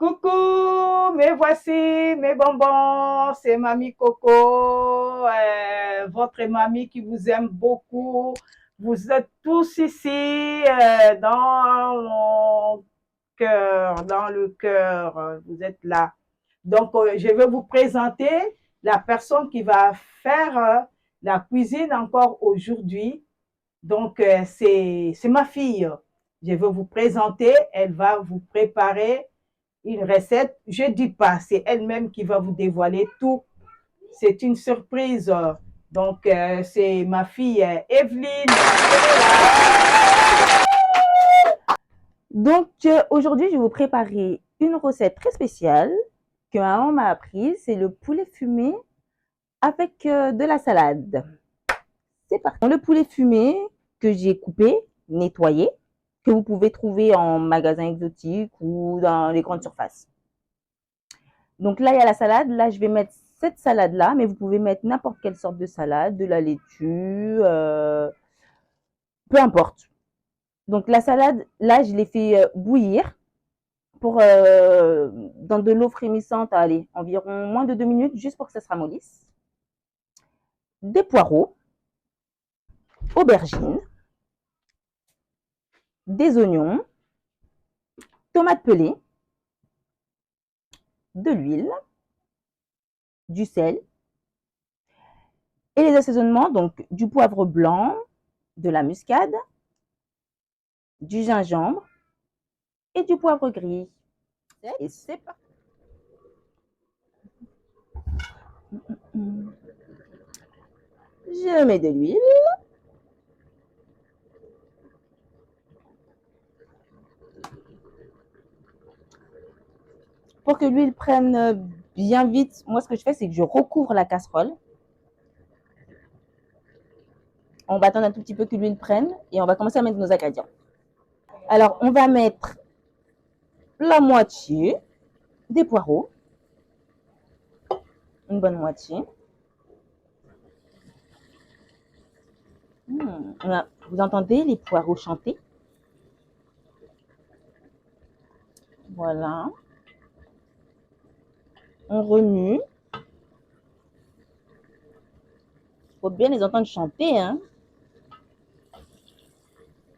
Coucou, me voici, mes bonbons, c'est Mamie Coco, votre mamie qui vous aime beaucoup. Vous êtes tous ici dans mon cœur, dans le cœur, vous êtes là. Donc, je vais vous présenter la personne qui va faire la cuisine encore aujourd'hui. Donc, c'est ma fille. Je vais vous présenter, elle va vous préparer une recette. Je ne dis pas, c'est elle-même qui va vous dévoiler tout. C'est une surprise. Donc, c'est ma fille Evelyne. Donc, aujourd'hui, je vais vous préparer une recette très spéciale que ma maman m'a apprise. C'est le poulet fumé avec de la salade. C'est parti. Le poulet fumé que j'ai coupé, nettoyé, que vous pouvez trouver en magasin exotique ou dans les grandes surfaces. Donc là, il y a la salade. Là, je vais mettre cette salade-là, mais vous pouvez mettre n'importe quelle sorte de salade, de la laitue, peu importe. Donc la salade, là, je l'ai fait bouillir pour dans de l'eau frémissante à aller environ moins de 2 minutes, juste pour que ça se ramollisse. Des poireaux, aubergines, des oignons, tomates pelées, de l'huile, du sel et les assaisonnements, donc du poivre blanc, de la muscade, du gingembre et du poivre gris. Et c'est parti. Je mets de l'huile. Pour que l'huile prenne bien vite, moi ce que je fais, c'est que je recouvre la casserole. On va attendre un tout petit peu que l'huile prenne et on va commencer à mettre nos ingrédients. Alors, on va mettre la moitié des poireaux, une bonne moitié. Vous entendez les poireaux chanter? Voilà. On remue. Il faut bien les entendre chanter, hein.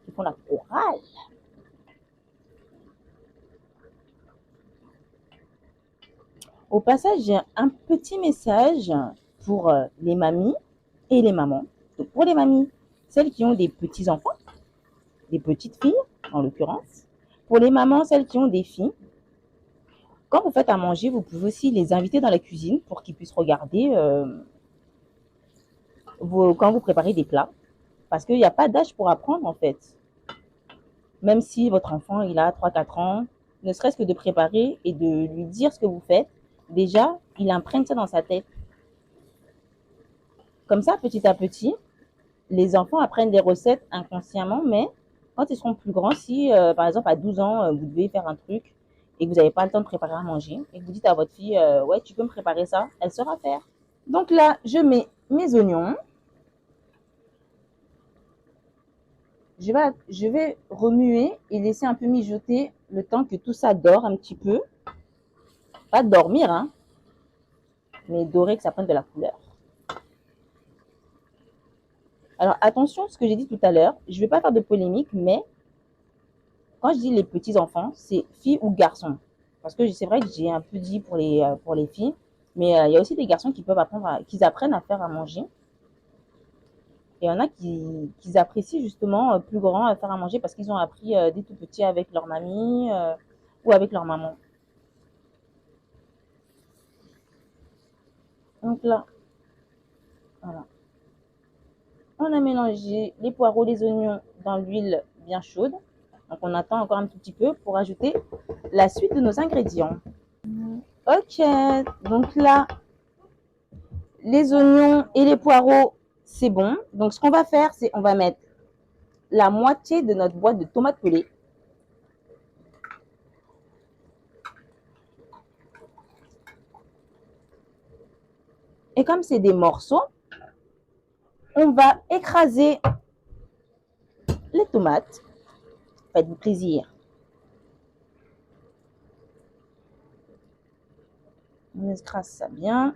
Ils font la chorale. Au passage, j'ai un petit message pour les mamies et les mamans. Donc, pour les mamies, celles qui ont des petits-enfants, des petites filles en l'occurrence. Pour les mamans, celles qui ont des filles, quand vous faites à manger, vous pouvez aussi les inviter dans la cuisine pour qu'ils puissent regarder quand vous préparez des plats. Parce qu'il n'y a pas d'âge pour apprendre en fait. Même si votre enfant il a 3-4 ans, ne serait-ce que de préparer et de lui dire ce que vous faites, déjà, il imprègne ça dans sa tête. Comme ça, petit à petit, les enfants apprennent des recettes inconsciemment, mais quand ils seront plus grands, si par exemple à 12 ans, vous devez faire un truc et que vous n'avez pas le temps de préparer à manger, et que vous dites à votre fille, ouais, tu peux me préparer ça, elle saura faire. Donc là, je mets mes oignons. Je vais remuer et laisser un peu mijoter le temps que tout ça dore un petit peu. Pas dormir, hein, mais dorer, que ça prenne de la couleur. Alors attention, ce que j'ai dit tout à l'heure, je ne vais pas faire de polémique, mais quand je dis les petits enfants, c'est filles ou garçons. Parce que c'est vrai que j'ai un peu dit pour les filles, mais il y a aussi des garçons qui peuvent qui apprennent à faire à manger. Et il y en a qui apprécient justement plus grand à faire à manger parce qu'ils ont appris dès tout petit avec leur mamie ou avec leur maman. Donc là, voilà. On a mélangé les poireaux, les oignons dans l'huile bien chaude. Donc on attend encore un tout petit peu pour ajouter la suite de nos ingrédients. Ok, donc là, les oignons et les poireaux, c'est bon. Donc ce qu'on va faire, c'est on va mettre la moitié de notre boîte de tomates pelées. Et comme c'est des morceaux, on va écraser les tomates. Faites-vous plaisir. On escrasse ça bien.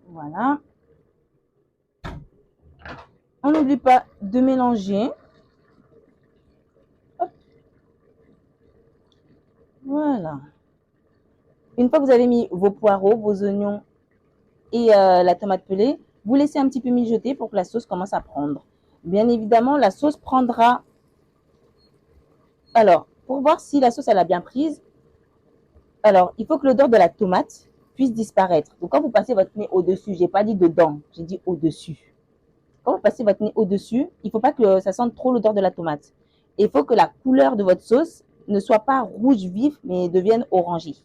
Voilà. On n'oublie pas de mélanger. Hop. Voilà. Une fois que vous avez mis vos poireaux, vos oignons et la tomate pelée, vous laissez un petit peu mijoter pour que la sauce commence à prendre. Bien évidemment, la sauce prendra. Alors, pour voir si la sauce elle a bien prise, alors il faut que l'odeur de la tomate puisse disparaître. Donc quand vous passez votre nez au-dessus, j'ai pas dit dedans, j'ai dit au-dessus. Quand vous passez votre nez au-dessus, il ne faut pas que ça sente trop l'odeur de la tomate. Et il faut que la couleur de votre sauce ne soit pas rouge vif, mais devienne orangée.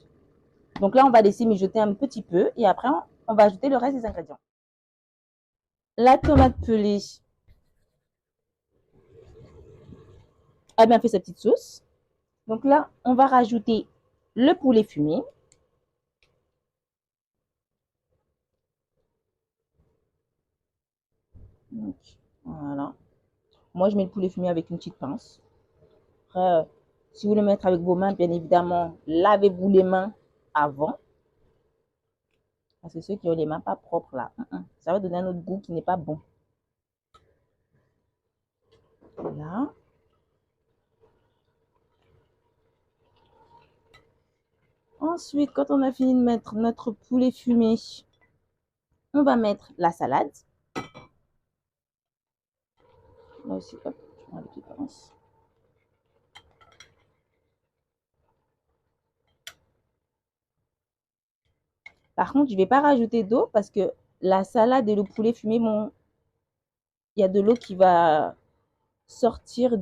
Donc là, on va laisser mijoter un petit peu et après, on va ajouter le reste des ingrédients. La tomate pelée a bien fait sa petite sauce. Donc là, on va rajouter le poulet fumé. Donc, voilà. Moi, je mets le poulet fumé avec une petite pince. Après, si vous voulez mettre avec vos mains, bien évidemment, lavez-vous les mains avant. Parce que ceux qui ont les mains pas propres là, ça va donner un autre goût qui n'est pas bon. Voilà. Ensuite, quand on a fini de mettre notre poulet fumé, on va mettre la salade. Là aussi, hop, je prends la petite pince. Par contre, je ne vais pas rajouter d'eau parce que la salade et le poulet fumé, bon, il y a de l'eau qui va sortir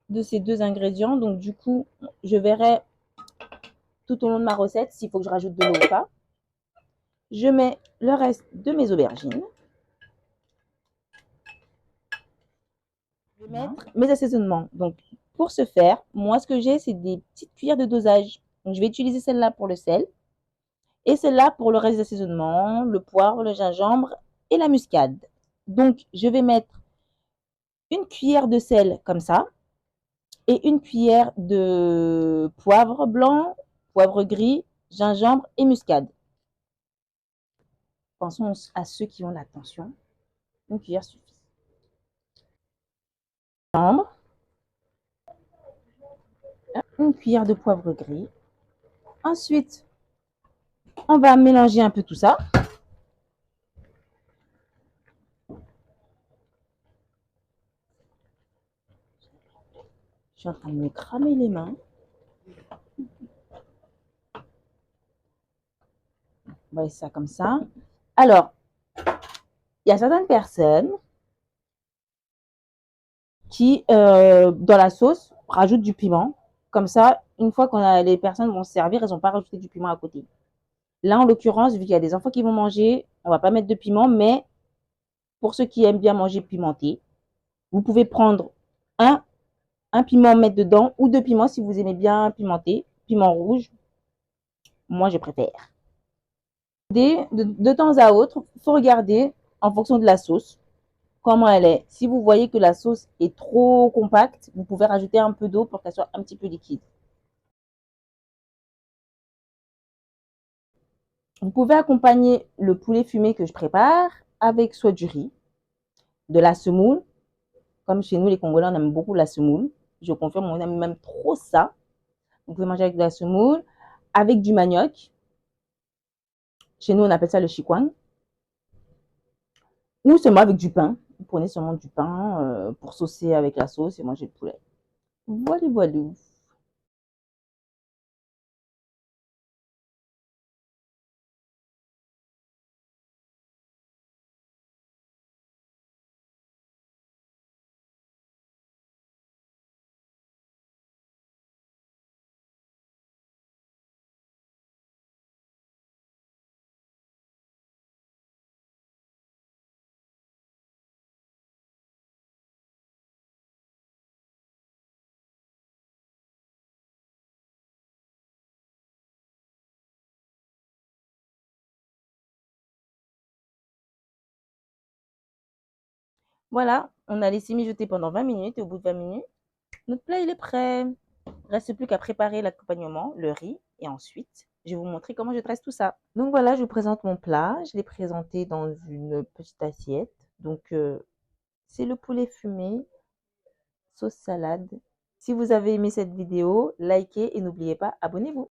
de ces deux ingrédients. Donc, du coup, je verrai tout au long de ma recette s'il faut que je rajoute de l'eau ou pas. Je mets le reste de mes aubergines. Je vais mettre mes assaisonnements. Donc, pour ce faire, moi, ce que j'ai, c'est des petites cuillères de dosage. Donc, je vais utiliser celle-là pour le sel et celle-là pour le reste des assaisonnements, le poivre, le gingembre et la muscade. Donc, je vais mettre une cuillère de sel comme ça et une cuillère de poivre blanc, poivre gris, gingembre et muscade. Pensons à ceux qui ont la tension. Une cuillère suffit. Une cuillère de poivre gris. Ensuite, on va mélanger un peu tout ça. Je suis en train de me cramer les mains. On va laisser ça comme ça. Alors, il y a certaines personnes qui, dans la sauce, rajoutent du piment. Comme ça, une fois que les personnes vont se servir, elles n'ont pas rajouté du piment à côté. Là, en l'occurrence, vu qu'il y a des enfants qui vont manger, on ne va pas mettre de piment, mais pour ceux qui aiment bien manger pimenté, vous pouvez prendre un piment, mettre dedans, ou deux piments si vous aimez bien pimenté, piment rouge. Moi, je préfère. De temps à autre, il faut regarder en fonction de la sauce, comment elle est. Si vous voyez que la sauce est trop compacte, vous pouvez rajouter un peu d'eau pour qu'elle soit un petit peu liquide. Vous pouvez accompagner le poulet fumé que je prépare avec soit du riz, de la semoule. Comme chez nous, les Congolais, on aime beaucoup la semoule. Je confirme, on aime même trop ça. Vous pouvez manger avec de la semoule, avec du manioc. Chez nous, on appelle ça le chikwang. Ou seulement avec du pain. Vous prenez seulement du pain pour saucer avec la sauce et manger le poulet. Voilà, voilà. Voilà, on a laissé mijoter pendant 20 minutes et au bout de 20 minutes, notre plat il est prêt. Reste plus qu'à préparer l'accompagnement, le riz, et ensuite, je vais vous montrer comment je dresse tout ça. Donc voilà, je vous présente mon plat. Je l'ai présenté dans une petite assiette. Donc, c'est le poulet fumé, sauce salade. Si vous avez aimé cette vidéo, likez et n'oubliez pas, abonnez-vous.